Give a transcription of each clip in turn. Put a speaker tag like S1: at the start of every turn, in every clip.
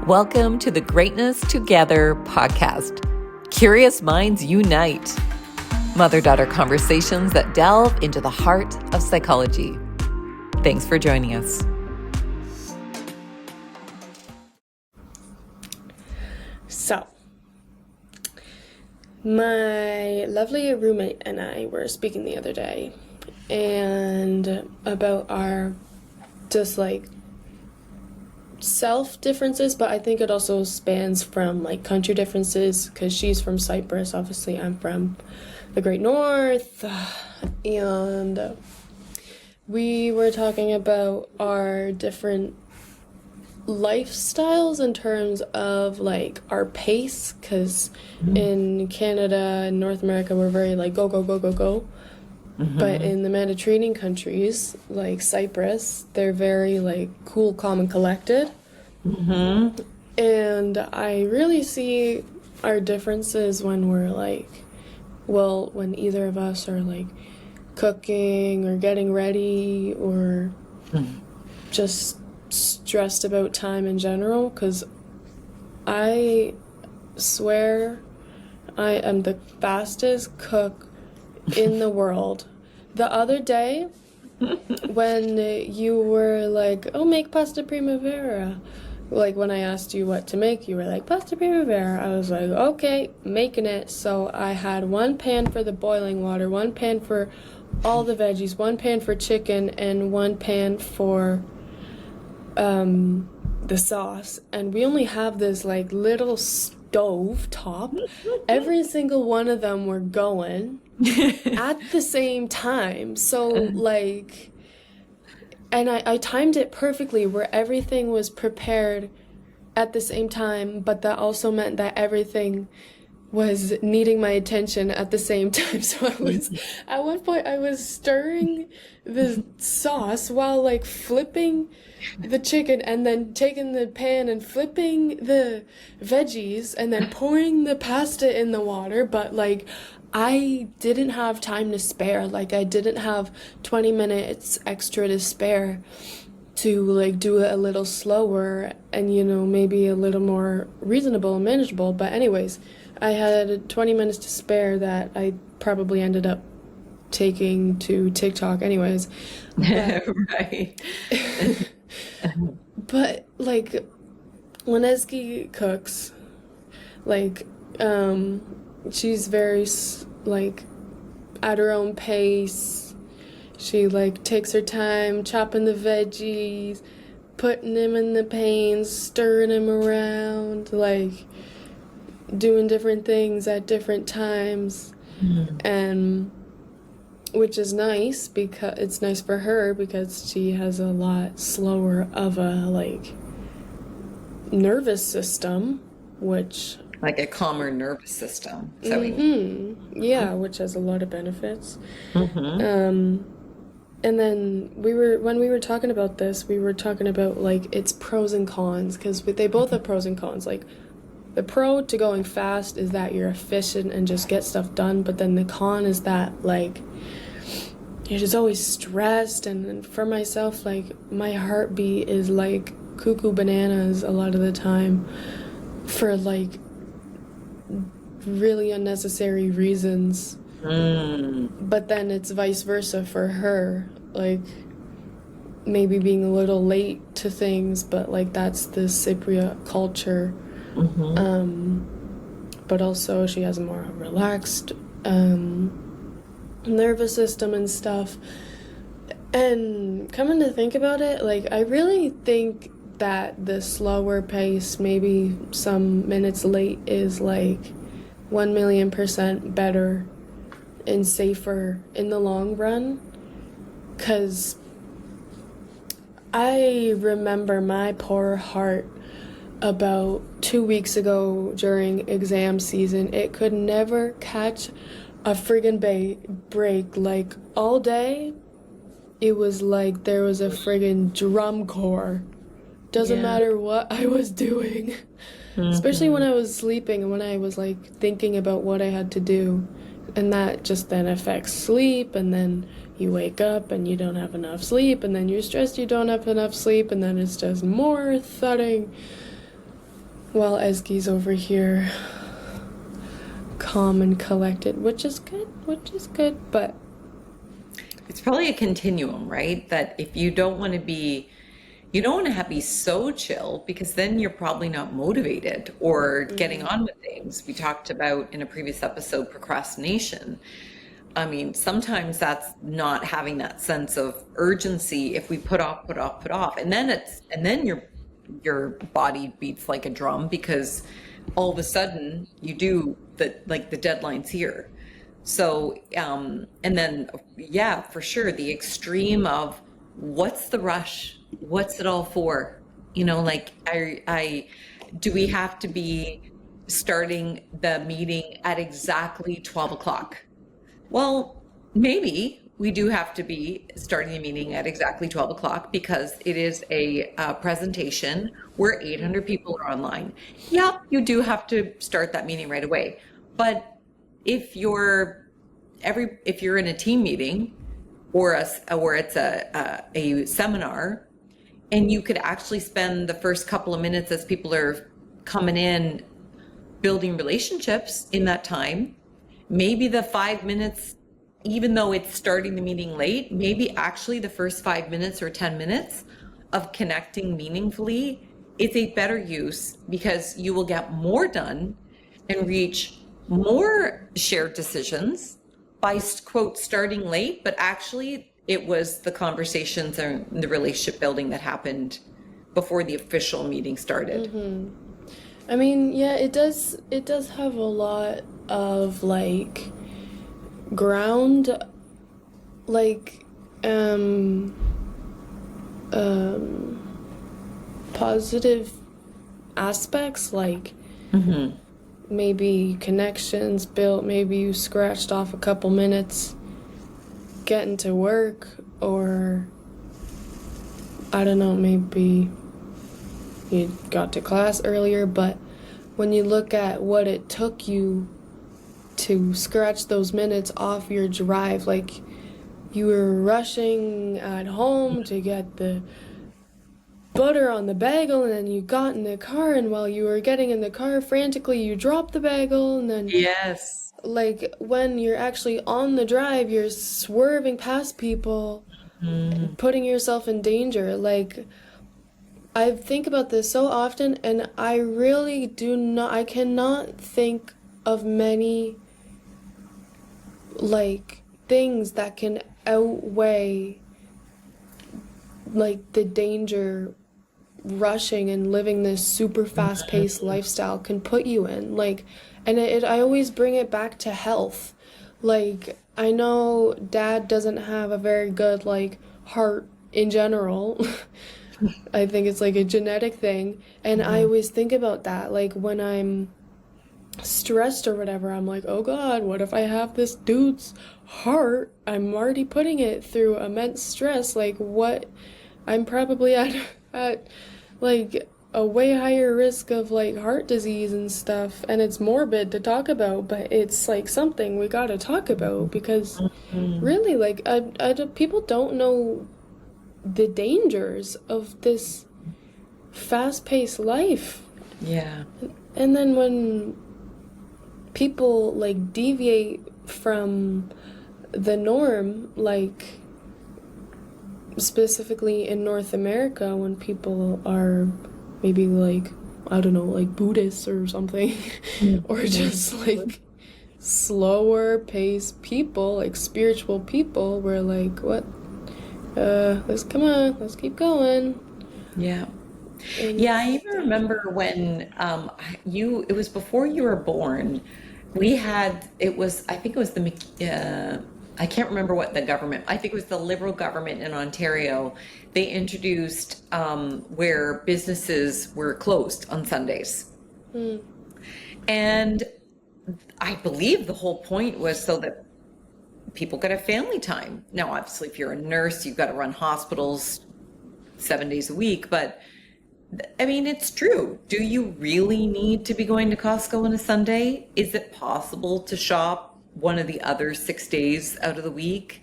S1: Welcome to the Greatness Together podcast. Curious minds unite. Mother-daughter conversations that delve into the heart of psychology. Thanks for joining us.
S2: So, my lovely roommate and I were speaking the other day and about our just like self differences, but I think it also spans from like country differences because she's from Cyprus, obviously I'm from the Great North, and we were talking about our different lifestyles in terms of like our pace, because in Canada and North America we're very like go go go go go, but in the Mediterranean countries like Cyprus they're very like cool, calm and collected. And I really see our differences when we're like, well, when either of us are like cooking or getting ready or just stressed about time in general, because I swear I am the fastest cook in the world. The other day when you were like, oh, make pasta primavera, like when I asked you what to make, you were like, pasta primavera. I was like, okay, making it. So I had one pan for the boiling water, one pan for all the veggies, one pan for chicken, and one pan for the sauce. And we only have this like little stove top. Every single one of them were going at the same time. So like, and I timed it perfectly where everything was prepared at the same time, but that also meant that everything was needing my attention at the same time. So I was, at one point I was stirring the sauce while like flipping the chicken and then taking the pan and flipping the veggies and then pouring the pasta in the water, but like I didn't have time to spare. Like I didn't have 20 minutes extra to spare to like do it a little slower and, you know, maybe a little more reasonable and manageable. But anyways, I had 20 minutes to spare that I probably ended up taking to TikTok anyways. But,
S1: Right.
S2: but like when Ezgi cooks, like she's very like at her own pace. She like takes her time chopping the veggies, putting them in the pan, stirring them around, like doing different things at different times. And which is nice because it's nice for her because she has a lot slower of a like nervous system, which
S1: Like a calmer nervous system. Is that what you mean?
S2: yeah, which has a lot of benefits. And then when we were talking about this, we were talking about like its pros and cons, because they both have pros and cons. Like the pro to going fast is that you're efficient and just get stuff done, but then the con is that like you're just always stressed. And for myself, like my heartbeat is like cuckoo bananas a lot of the time for like really unnecessary reasons. But then it's vice versa for her, like maybe being a little late to things, but like that's the Cypriot culture. But also she has a more relaxed nervous system and stuff. And coming to think about it, like I really think that the slower pace, maybe some minutes late, is like 1,000,000% better and safer in the long run. Because I remember my poor heart about 2 weeks ago during exam season. It could never catch a friggin' break. Like all day it was like there was a friggin' drum corps. Doesn't matter what I was doing. Especially when I was sleeping and when I was like thinking about what I had to do. And that just then affects sleep, and then you wake up and you don't have enough sleep, and then you're stressed you don't have enough sleep, and then it's just more thudding. while Esgy's over here calm and collected, which is good, but
S1: It's probably a continuum, right? That if you don't want to be, you don't want to be so chill, because then you're probably not motivated or getting on with things. We talked about in a previous episode procrastination. I mean, sometimes that's not having that sense of urgency if we put off, and then your body beats like a drum, because all of a sudden you do the deadline's here. So, and then, yeah, for sure, the extreme of what's the rush? What's it all for? You know, like do we have to be starting the meeting at exactly 12 o'clock? Well, maybe we do have to be starting the meeting at exactly 12 o'clock because it is a presentation where 800 people are online. Yeah, you do have to start that meeting right away. But if you're in a team meeting or it's a seminar, and you could actually spend the first couple of minutes as people are coming in building relationships in that time, maybe the 5 minutes, even though it's starting the meeting late, maybe actually the first 5 minutes or 10 minutes of connecting meaningfully is a better use, because you will get more done and reach more shared decisions by, quote, starting late, but actually it was the conversations and the relationship building that happened before the official meeting started.
S2: I mean, yeah, it does have a lot of like ground, like positive aspects, like maybe connections built, maybe you scratched off a couple minutes getting to work, or I don't know, maybe you got to class earlier. But when you look at what it took you to scratch those minutes off your drive, like you were rushing at home to get the butter on the bagel, and then you got in the car, and while you were getting in the car frantically you dropped the bagel, and then
S1: Yes.
S2: like when you're actually on the drive you're swerving past people and putting yourself in danger. Like I think about this so often, and I really I cannot think of many like things that can outweigh like the danger rushing and living this super fast-paced lifestyle can put you in. Like, and I always bring it back to health. Like, I know Dad doesn't have a very good like heart in general. I think it's like a genetic thing, and I always think about that. Like when I'm stressed or whatever, I'm like, oh God, what if I have this dude's heart? I'm already putting it through immense stress. Like what? I'm probably at like a way higher risk of like heart disease and stuff, and it's morbid to talk about, but it's like something we gotta talk about, because really, like people don't know the dangers of this fast-paced life.
S1: Yeah.
S2: And then when people like deviate from the norm, like specifically in North America, when people are maybe like, I don't know, like Buddhists or something, or just like slower paced people, like spiritual people, we're like, what? Let's keep going.
S1: Yeah. Yeah, I even remember when it was before you were born. I think it was I can't remember what the government, I think it was the Liberal government in Ontario. They introduced where businesses were closed on Sundays. And I believe the whole point was so that people could have family time. Now, obviously, if you're a nurse, you've got to run hospitals 7 days a week, but I mean, it's true. Do you really need to be going to Costco on a Sunday? Is it possible to shop one of the other 6 days out of the week?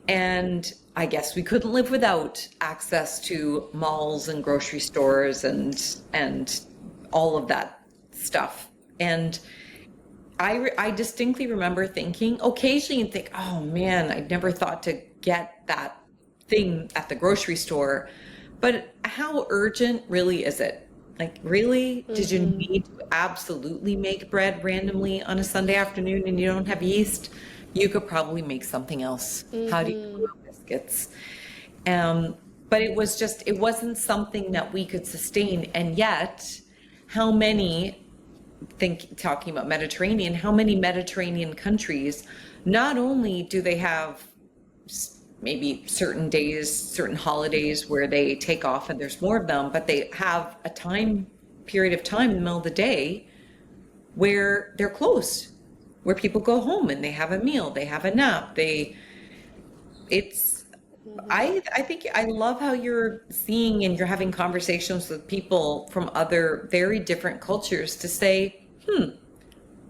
S1: And I guess we couldn't live without access to malls and grocery stores and all of that stuff. And I distinctly remember thinking, occasionally you'd think, oh man, I never thought to get that thing at the grocery store. But how urgent really is it? Like, really? Did you need to absolutely make bread randomly on a Sunday afternoon and you don't have yeast? You could probably make something else. How do you grow biscuits? But it wasn't something that we could sustain. And yet, how many, talking about Mediterranean, how many Mediterranean countries, not only do they have maybe certain days, certain holidays where they take off and there's more of them, but they have a period of time in the middle of the day where they're closed, where people go home and they have a meal, they have a nap, I think I love how you're seeing and you're having conversations with people from other very different cultures to say,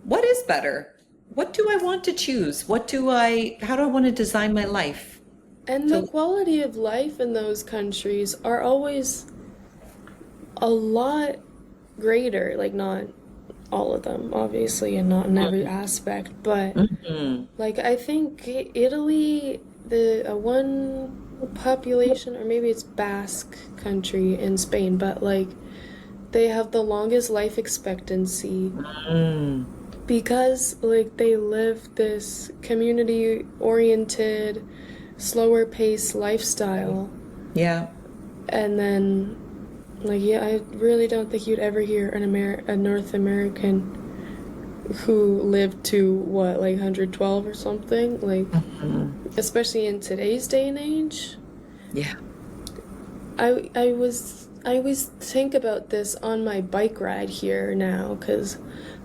S1: what is better? What do I want to choose? How do I want to design my life?
S2: And the quality of life in those countries are always a lot greater, like not all of them, obviously, and not in every aspect, but like I think Italy, the one population, or maybe it's Basque country in Spain, but like they have the longest life expectancy because like they live this community oriented, slower pace lifestyle. Yeah. And then like, yeah, I really don't think you'd ever hear a North American who lived to what, like 112 or something, like especially in today's day and age. Yeah. I always think about this on my bike ride here now, because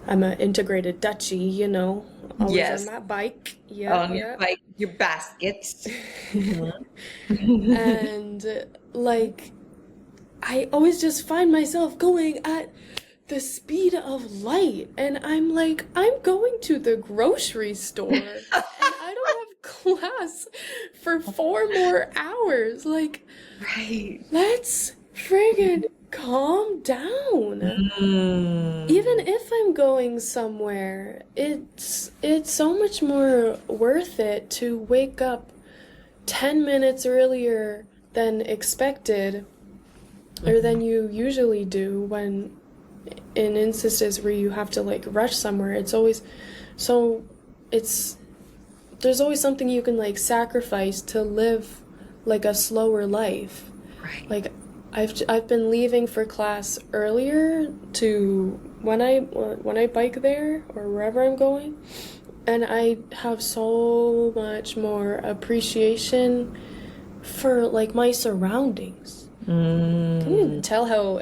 S2: I'm an integrated Dutchie, you know, always on my bike. Yeah,
S1: on your bike, your baskets.
S2: And like, I always just find myself going at the speed of light, and I'm like, I'm going to the grocery store and I don't have class for 4 more hours. Like, right, let's friggin' calm down. Even if I'm going somewhere, it's so much more worth it to wake up 10 minutes earlier than expected, or than you usually do when in instances where you have to like rush somewhere. It's always there's always something you can like sacrifice to live like a slower life. Right. Like I've been leaving for class earlier to when I bike there or wherever I'm going, and I have so much more appreciation for like my surroundings. Can you tell how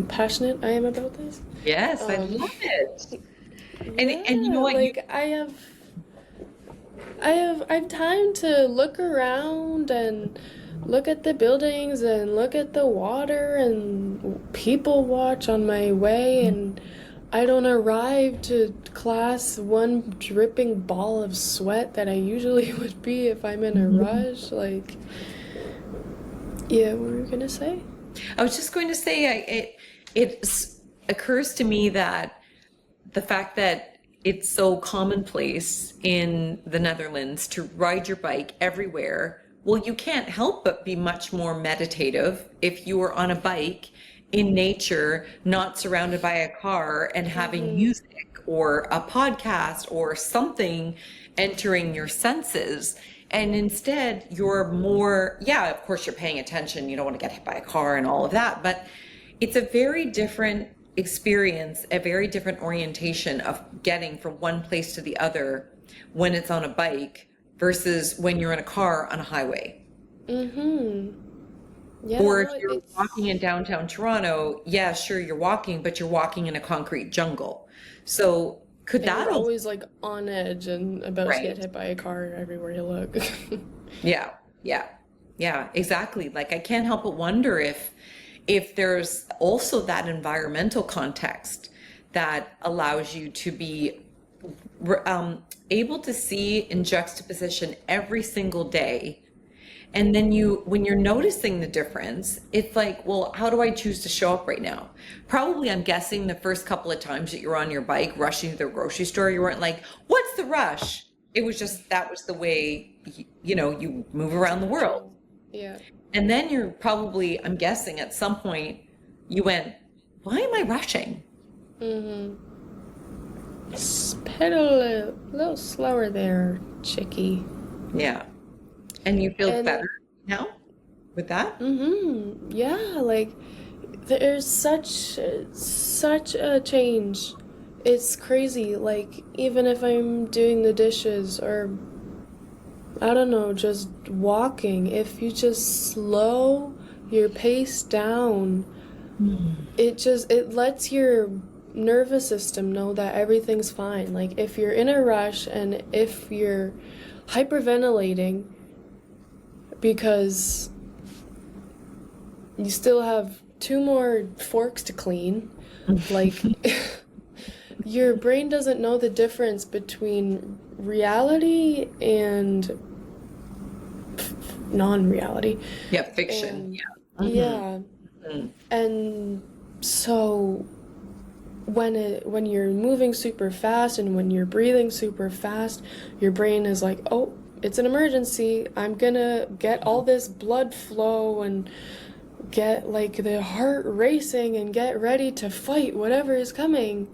S2: passionate I am about this?
S1: Yes, I love it. And you know what?
S2: Like I have time to look around and look at the buildings and look at the water and people watch on my way, and I don't arrive to class one dripping ball of sweat that I usually would be if I'm in a rush. Like, yeah, what were you gonna say?
S1: I was just going to say, it occurs to me that the fact that it's so commonplace in the Netherlands to ride your bike everywhere, well, you can't help but be much more meditative if you are on a bike in nature, not surrounded by a car, and having music or a podcast or something entering your senses. And instead you're more, yeah, of course you're paying attention. You don't want to get hit by a car and all of that, but it's a very different experience, a very different orientation of getting from one place to the other when it's on a bike versus when you're in a car on a highway. Yeah, or if you're walking in downtown Toronto, yeah, sure, you're walking, but you're walking in a concrete jungle. So could that
S2: always like on edge and about to get hit by a car everywhere you look?
S1: Yeah, exactly. Like, I can't help but wonder if there's also that environmental context that allows you to be able to see in juxtaposition every single day And then when you're noticing the difference, it's like, well, how do I choose to show up right now? Probably, I'm guessing the first couple of times that you're on your bike rushing to the grocery store, you weren't like, what's the rush? It was just, that was the way, you move around the world.
S2: Yeah.
S1: And then you're probably, I'm guessing at some point you went, why am I rushing?
S2: Pedal a little slower there, chickie.
S1: Yeah. And you feel
S2: And
S1: better now with that?
S2: yeah, like there's such a change. It's crazy. Like even if I'm doing the dishes or I don't know, just walking, if you just slow your pace down, it lets your nervous system know that everything's fine. Like if you're in a rush and if you're hyperventilating because you still have 2 more forks to clean, like your brain doesn't know the difference between reality and non-reality.
S1: Yeah, fiction.
S2: And, yeah. And so when you're moving super fast and when you're breathing super fast, your brain is like, oh, it's an emergency. I'm gonna get all this blood flow and get like the heart racing and get ready to fight whatever is coming.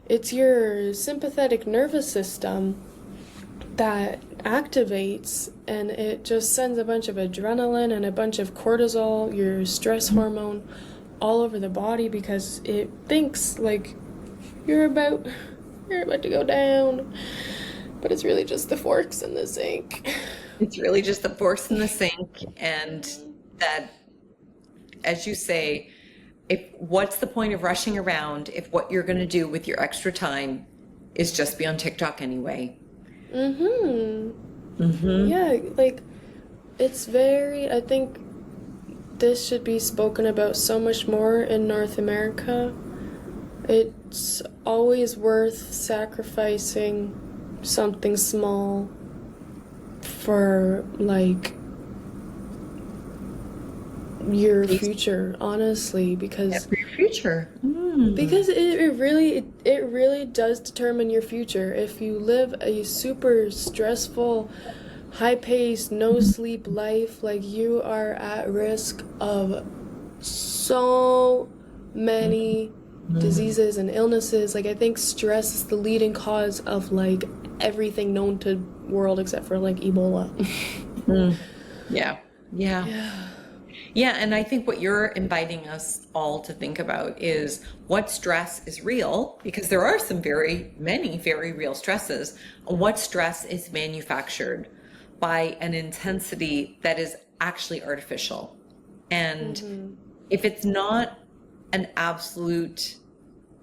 S2: It's your sympathetic nervous system that activates, and it just sends a bunch of adrenaline and a bunch of cortisol, your stress hormone, all over the body because it thinks like you're about to go down, but it's really just the forks in the sink.
S1: It's really just the forks in the sink, and that, as you say, what's the point of rushing around if what you're going to do with your extra time is just be on TikTok anyway? Yeah, like it's I think this should be spoken about so much more in North America. It's always worth sacrificing something small for like your future, honestly, because for your future.
S2: Because it really does determine your future. If you live a super stressful, high-paced, no-sleep life, like you are at risk of so many diseases and illnesses. Like I think stress is the leading cause of like everything known to world except for like Ebola.
S1: Yeah, and I think what you're inviting us all to think about is what stress is real, because there are many very real stresses, and what stress is manufactured by an intensity that is actually artificial. And if it's not an absolute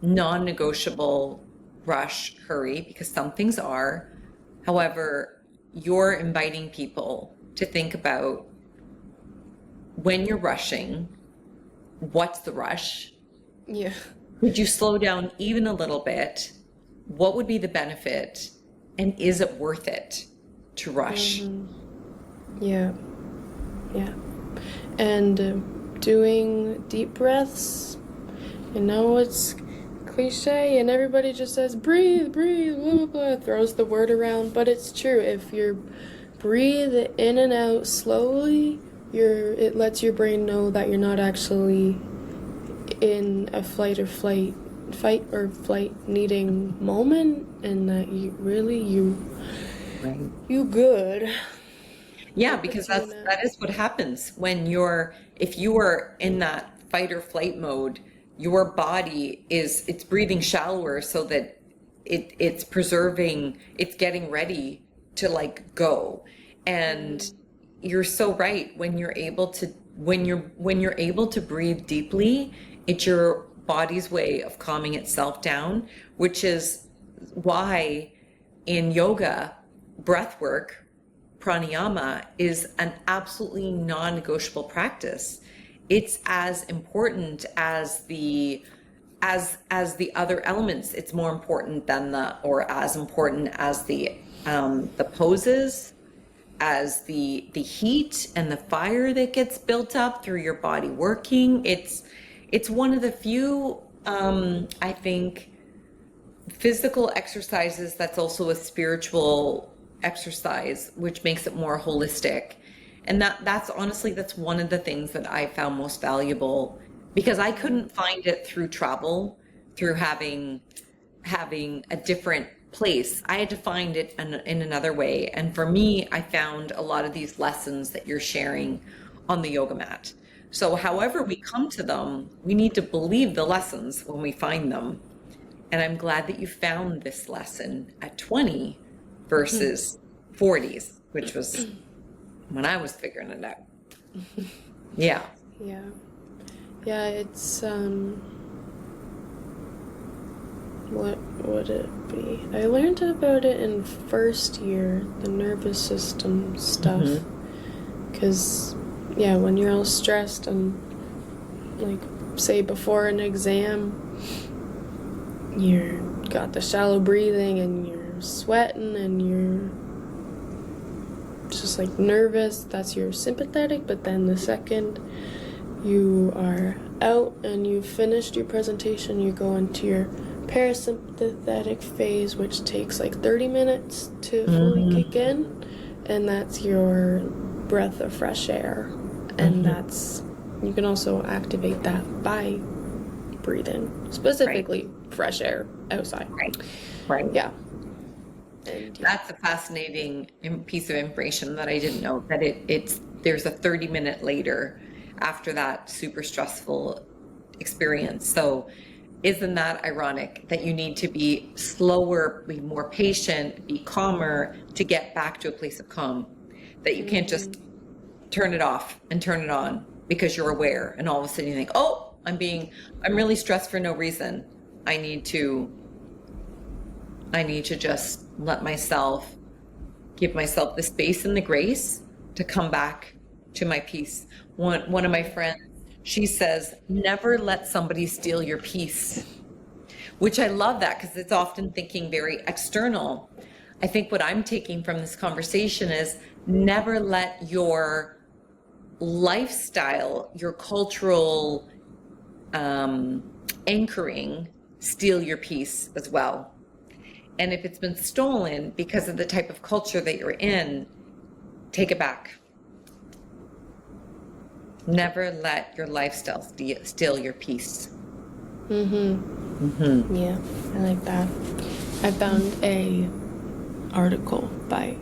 S1: non-negotiable rush, hurry, because some things are, however, you're inviting people to think about when you're rushing, what's the rush?
S2: Yeah.
S1: Could you slow down even a little bit? What would be the benefit? And is it worth it to rush?
S2: Yeah. And doing deep breaths, it's cliche and everybody just says, breathe, blah, blah, blah, throws the word around, but it's true. If you breathe in and out slowly, it lets your brain know that you're not actually in a fight or flight needing moment, and that you good.
S1: Yeah, because that is what happens when if you are in that fight or flight mode, your body it's breathing shallower so that it's getting ready to like go. And you're so right. When you're able to breathe deeply, it's your body's way of calming itself down, which is why in yoga, breath work, pranayama is an absolutely non-negotiable practice. It's as important as the other elements. It's more important than as important as the poses as the heat and the fire that gets built up through your body working. It's one of the few, I think, physical exercises that's also a spiritual exercise, which makes it more holistic. And that's honestly, that's one of the things that I found most valuable, because I couldn't find it through travel, through having a different place. I had to find it in another way. And for me, I found a lot of these lessons that you're sharing on the yoga mat. So however we come to them, we need to believe the lessons when we find them. And I'm glad that you found this lesson at 20 versus 40s, which was when I was figuring it out. Yeah.
S2: Yeah. Yeah, it's what would it be? I learned about it in first year, the nervous system stuff. Because, yeah, when you're all stressed and, like, say before an exam, you got the shallow breathing and you're sweating and you're just, like, nervous. That's your sympathetic. But then the second you are out and you've finished your presentation, you go into your parasympathetic phase, which takes like 30 minutes to fully kick in, and that's your breath of fresh air. And that's, you can also activate that by breathing, specifically fresh air outside.
S1: Right.
S2: Yeah. And,
S1: That's a fascinating piece of information that I didn't know, that there's a 30-minute later after that super stressful experience. So isn't that ironic that you need to be slower, be more patient, be calmer to get back to a place of calm, that you can't just turn it off and turn it on because you're aware, and all of a sudden you think, oh, I'm really stressed for no reason. I need to just give myself the space and the grace to come back to my peace. One of my friends, she says, never let somebody steal your peace, which I love that, because it's often thinking very external. I think what I'm taking from this conversation is never let your lifestyle, your cultural anchoring steal your peace as well. And if it's been stolen because of the type of culture that you're in, take it back. Never let your lifestyle steal your peace.
S2: yeah, I like that. I found a article by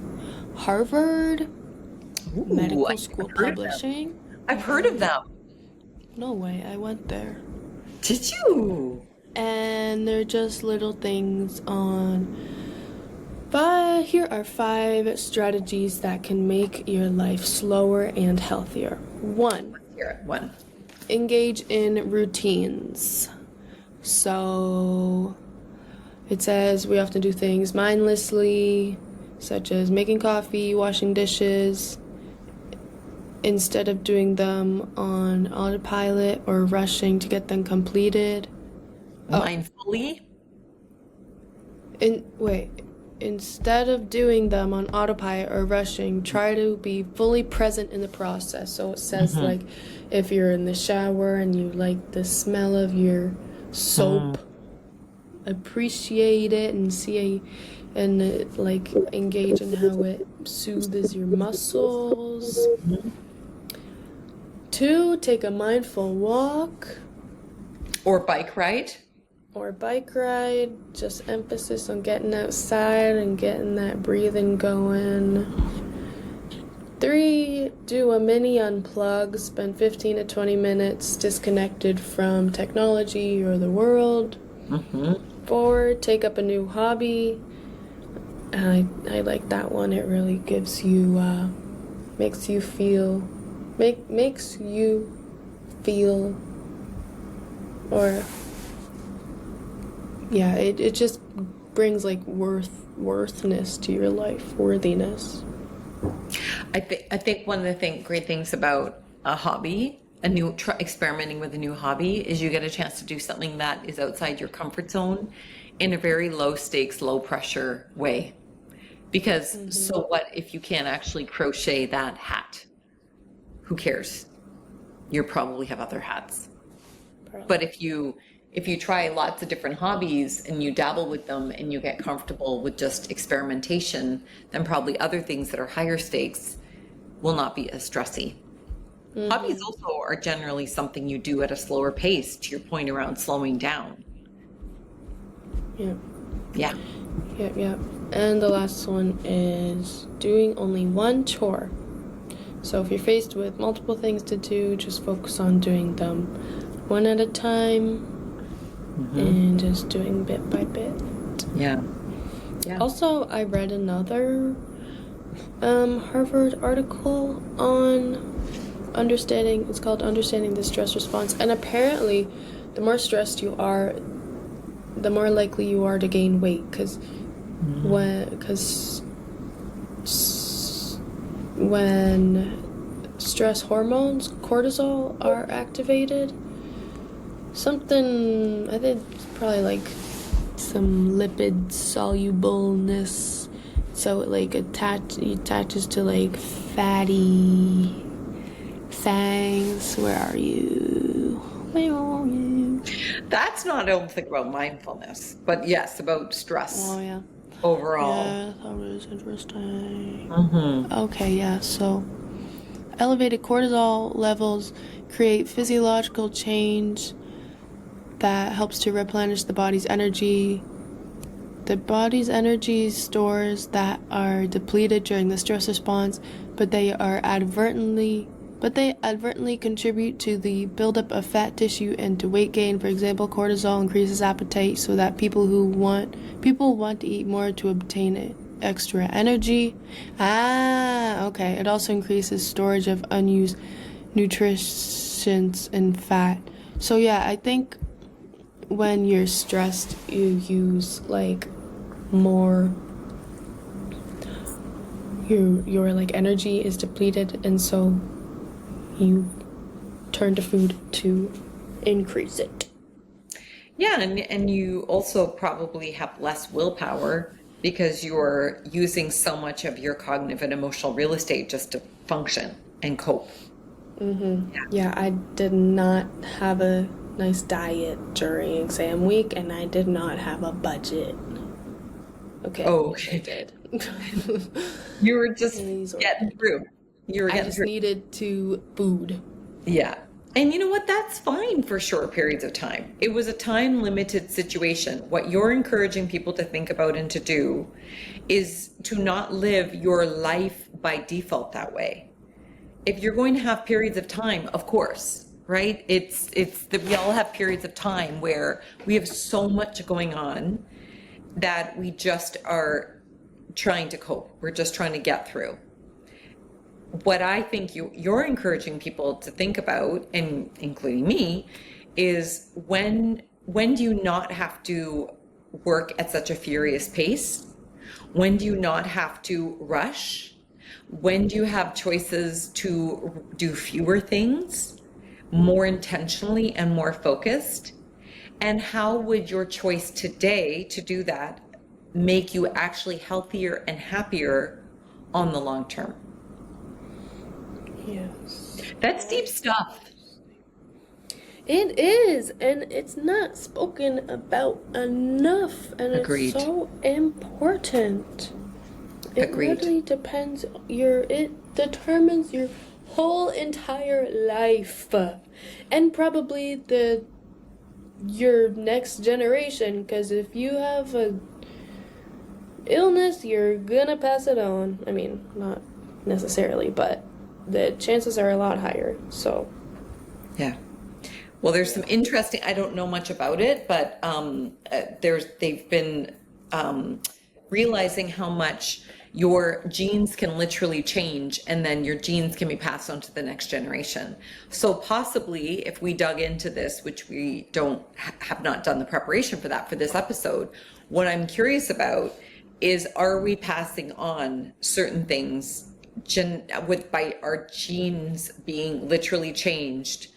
S2: Harvard Medical School Publishing.
S1: I've heard of them.
S2: No way, I went there.
S1: Did you?
S2: And they're just little things on here are 5 strategies that can make your life slower and healthier. 1. Engage in routines. So it says we often do things mindlessly, such as making coffee, washing dishes, instead of doing them on autopilot or rushing to get them completed.
S1: Mindfully?
S2: Instead of doing them on autopilot or rushing, try to be fully present in the process. So it says, like, if you're in the shower and you like the smell of your soap, appreciate it and engage in how it soothes your muscles. 2, take a mindful walk.
S1: Or bike ride.
S2: Just emphasis on getting outside and getting that breathing going. 3, do a mini unplug, spend 15 to 20 minutes disconnected from technology or the world. 4, take up a new hobby. I like that one. It really gives you, makes you feel, or yeah, it just brings like worthiness to your life, worthiness.
S1: I think one of the great things about a hobby, experimenting with a new hobby, is you get a chance to do something that is outside your comfort zone in a very low stakes, low pressure way. Because so what if you can't actually crochet that hat? Who cares? You probably have other hats.
S2: Probably.
S1: But if you try lots of different hobbies and you dabble with them and you get comfortable with just experimentation, then probably other things that are higher stakes will not be as stressy. Hobbies also are generally something you do at a slower pace, to your point around slowing down.
S2: Yeah.
S1: Yeah.
S2: Yep. And the last one is doing only one chore. So if you're faced with multiple things to do, just focus on doing them one at a time and just doing bit by bit.
S1: Yeah.
S2: Also, I read another Harvard article on it's called Understanding the Stress Response, and apparently the more stressed you are, the more likely you are to gain weight, because when stress hormones, cortisol, are activated, something, I think it's probably like some lipid solubleness, so it like attaches to like fatty things. Where are you?
S1: That's not, I don't think about mindfulness, but yes, about stress.
S2: Oh yeah.
S1: Overall.
S2: Yeah, I thought it was interesting. Okay, yeah, so elevated cortisol levels create physiological change that helps to replenish the body's energy. The body's energy stores that are depleted during the stress response, but they advertently contribute to the buildup of fat tissue and to weight gain. For example, cortisol increases appetite so that people want to eat more to obtain extra energy. Okay. It also increases storage of unused nutrients and fat. So yeah, I think when you're stressed, you use like more, your like energy is depleted, and so you turn to food to increase it.
S1: Yeah, and you also probably have less willpower because you're using so much of your cognitive and emotional real estate just to function and cope.
S2: Yeah, I did not have a nice diet during exam week, and I did not have a budget. Okay.
S1: Oh, okay.
S2: I did.
S1: You were just getting through.
S2: I just needed to food.
S1: Yeah. And you know what? That's fine for short periods of time. It was a time limited situation. What you're encouraging people to think about and to do is to not live your life by default that way. If you're going to have periods of time, of course, right? It's that we all have periods of time where we have so much going on that we just are trying to cope. We're just trying to get through. What I think you're encouraging people to think about, and including me, is when do you not have to work at such a furious pace? When do you not have to rush? When do you have choices to do fewer things, more intentionally and more focused? And how would your choice today to do that make you actually healthier and happier on the long term?
S2: Yes.
S1: That's deep stuff.
S2: It is, and it's not spoken about enough, and
S1: Agreed.
S2: It's so important. It
S1: Agreed.
S2: really depends. It determines your whole entire life, and probably your next generation. Because if you have a illness, you're gonna pass it on. I mean, not necessarily, but the chances are a lot higher. So
S1: Yeah. Well, there's some interesting, I don't know much about it, but they've been realizing how much your genes can literally change, and then your genes can be passed on to the next generation. So possibly if we dug into this, which we have not done the preparation for that for this episode, what I'm curious about is, are we passing on certain things by our genes being literally changed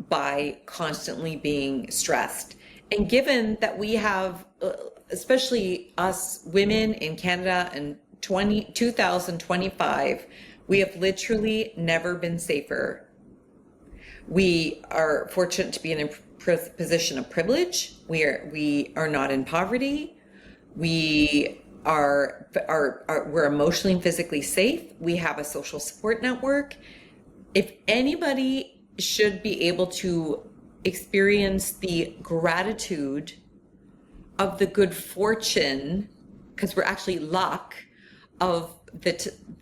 S1: by constantly being stressed? And given that we have, especially us women in Canada and 2025, we have literally never been safer. We are fortunate to be in a position of privilege. We are not in poverty. We we're emotionally and physically safe. We have a social support network. If anybody should be able to experience the gratitude of the good fortune, because we're actually luck, of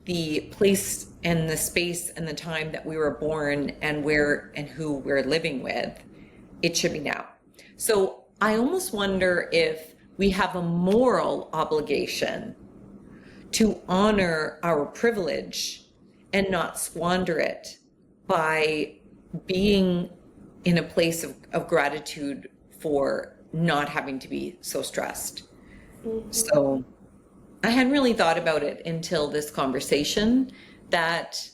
S1: the place and the space and the time that we were born and where and who we're living with, it should be now. So I almost wonder if we have a moral obligation to honor our privilege and not squander it by being in a place of gratitude for not having to be so stressed. Mm-hmm. So I hadn't really thought about it until this conversation, that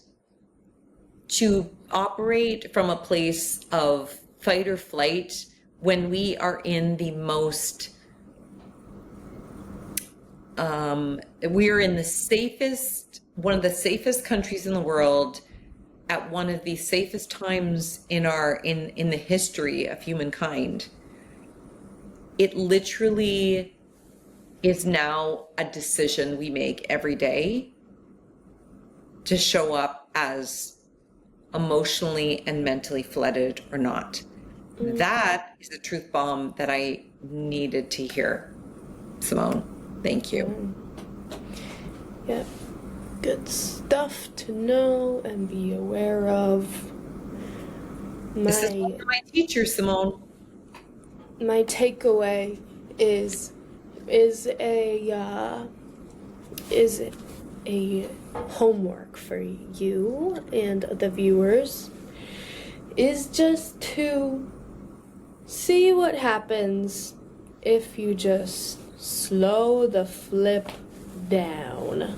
S1: to operate from a place of fight or flight when we are in the most, we're in the safest, one of the safest countries in the world, at one of the safest times in the history of humankind. It literally is now a decision we make every day to show up as emotionally and mentally flooded or not. Mm-hmm. That is the truth bomb that I needed to hear. Simonne, thank you.
S2: Yeah, good stuff to know and be aware of.
S1: This is one of my teachers, Simonne.
S2: My takeaway is a homework for you and the viewers, is just to see what happens if you just slow the flip down.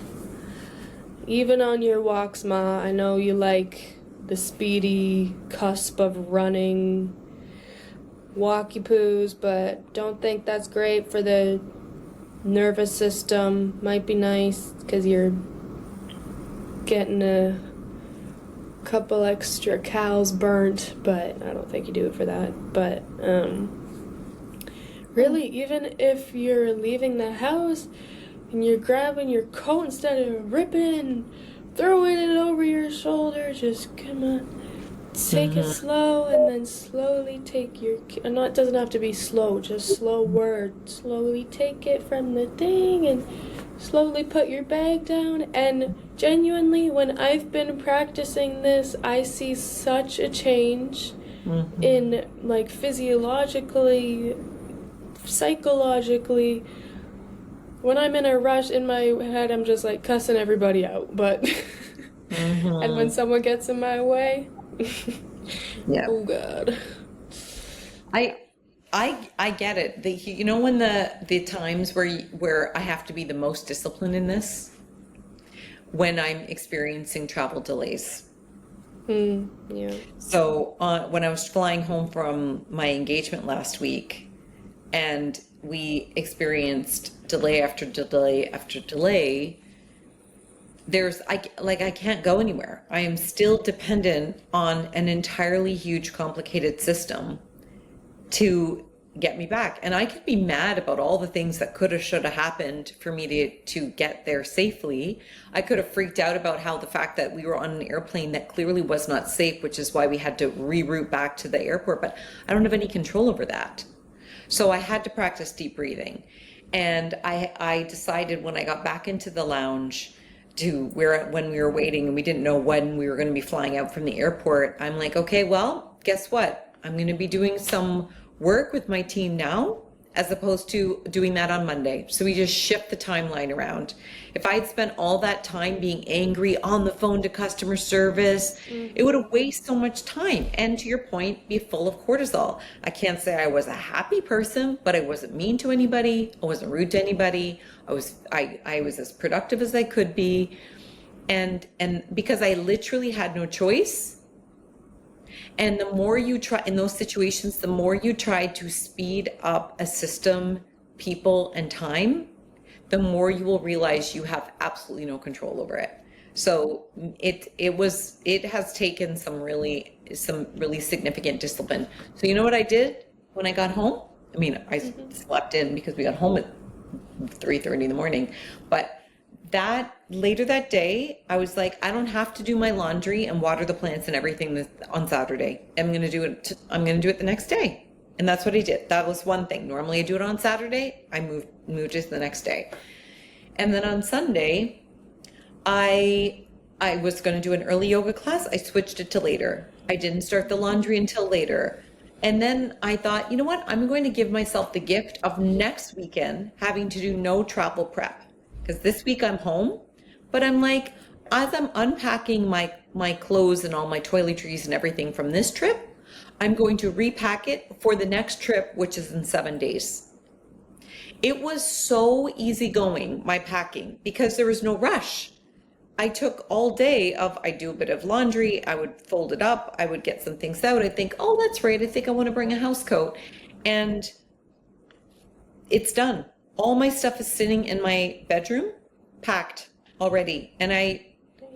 S2: Even on your walks, Ma, I know you like the speedy cusp of running walkie poos, but don't think that's great for the nervous system. Might be nice because you're getting a couple extra cows burnt, but I don't think you do it for that. But really, even if you're leaving the house and you're grabbing your coat instead of ripping it and throwing it over your shoulder, just come on, take it slow, and then slowly take your, it doesn't have to be slow, just slow word. Slowly take it from the thing and slowly put your bag down. And genuinely, when I've been practicing this, I see such a change in, like, physiologically, psychologically. When I'm in a rush, in my head, I'm just like cussing everybody out, but and when someone gets in my way,
S1: yeah.
S2: Oh God.
S1: I get it. When the times where I have to be the most disciplined in this, when I'm experiencing travel delays.
S2: Yeah.
S1: So when I was flying home from my engagement last week, and we experienced delay after delay after delay, I can't go anywhere. I am still dependent on an entirely huge, complicated system to get me back. And I could be mad about all the things that could have, should have happened for me to get there safely. I could have freaked out about how the fact that we were on an airplane that clearly was not safe, which is why we had to reroute back to the airport, but I don't have any control over that. So I had to practice deep breathing. And I decided when I got back into the lounge when we were waiting and we didn't know when we were going to be flying out from the airport, I'm like, okay, well, guess what? I'm going to be doing some work with my team now, as opposed to doing that on Monday. So we just shift the timeline around. If I had spent all that time being angry on the phone to customer service, it would have wasted so much time. And to your point, be full of cortisol. I can't say I was a happy person, but I wasn't mean to anybody. I wasn't rude to anybody. I was as productive as I could be. And because I literally had no choice. And the more you try in those situations, the more you try to speed up a system, people, and time, the more you will realize you have absolutely no control over it. So it has taken some really significant discipline. So you know what I did when I got home? I mean, I slept in because we got home at 3:30 in the morning, but later that day, I was like, I don't have to do my laundry and water the plants and everything on Saturday. I'm going to do it the next day. And that's what I did. That was one thing. Normally I do it on Saturday. I moved it to the next day. And then on Sunday, I was going to do an early yoga class. I switched it to later. I didn't start the laundry until later. And then I thought, you know what? I'm going to give myself the gift of next weekend having to do no travel prep. Because this week I'm home, but I'm like, as I'm unpacking my clothes and all my toiletries and everything from this trip, I'm going to repack it for the next trip, which is in 7 days. It was so easygoing, my packing, because there was no rush. I took all day I'd do a bit of laundry, I would fold it up, I would get some things out, I'd think, oh, that's right, I think I want to bring a house coat. And it's done. All my stuff is sitting in my bedroom, packed already, and I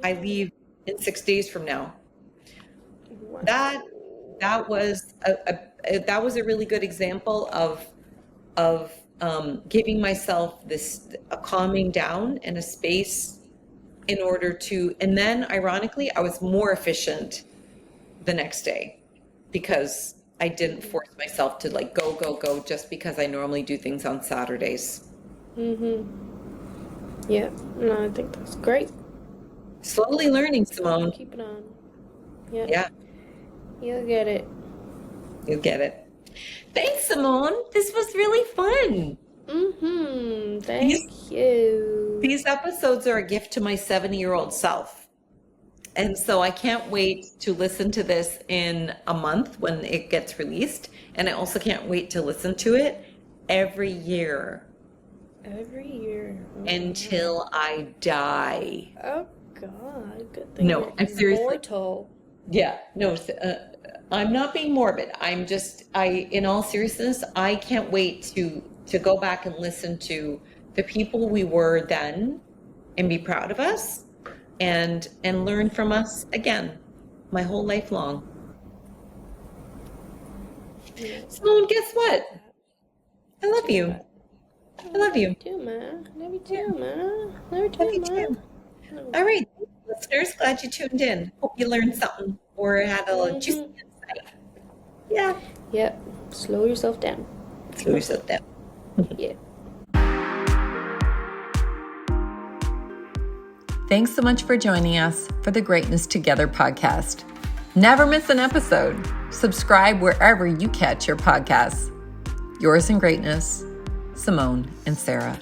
S1: leave in 6 days from now. That was a really good example of giving myself a calming down and a space in order to, and then ironically, I was more efficient the next day because I didn't force myself to like go just because I normally do things on Saturdays.
S2: Yeah, no, I think that's great.
S1: Slowly learning, Simonne.
S2: Keep it on. Yeah. You'll get it.
S1: You'll get it. Thanks, Simonne. This was really fun.
S2: Thank you.
S1: These episodes are a gift to my 70-year-old self. And so I can't wait to listen to this in a month when it gets released. And I also can't wait to listen to it every year.
S2: Every year.
S1: Until I die.
S2: Oh, God. Good thing.
S1: No, I'm seriously.
S2: Immortal.
S1: Yeah, no, I'm not being morbid. In all seriousness, I can't wait to go back and listen to the people we were then and be proud of us. And learn from us again, my whole life long. So guess what? I love you. I love you.
S2: Too, Ma. Love you too, Ma. Love you too, Ma.
S1: All right, listeners, glad you tuned in. Hope you learned something or had a little juicy insight. Yeah.
S2: Yep. Slow yourself down.
S1: Slow yourself down.
S2: Yeah.
S1: Thanks so much for joining us for the Greatness Together podcast. Never miss an episode. Subscribe wherever you catch your podcasts. Yours in greatness, Simonne and Sarah.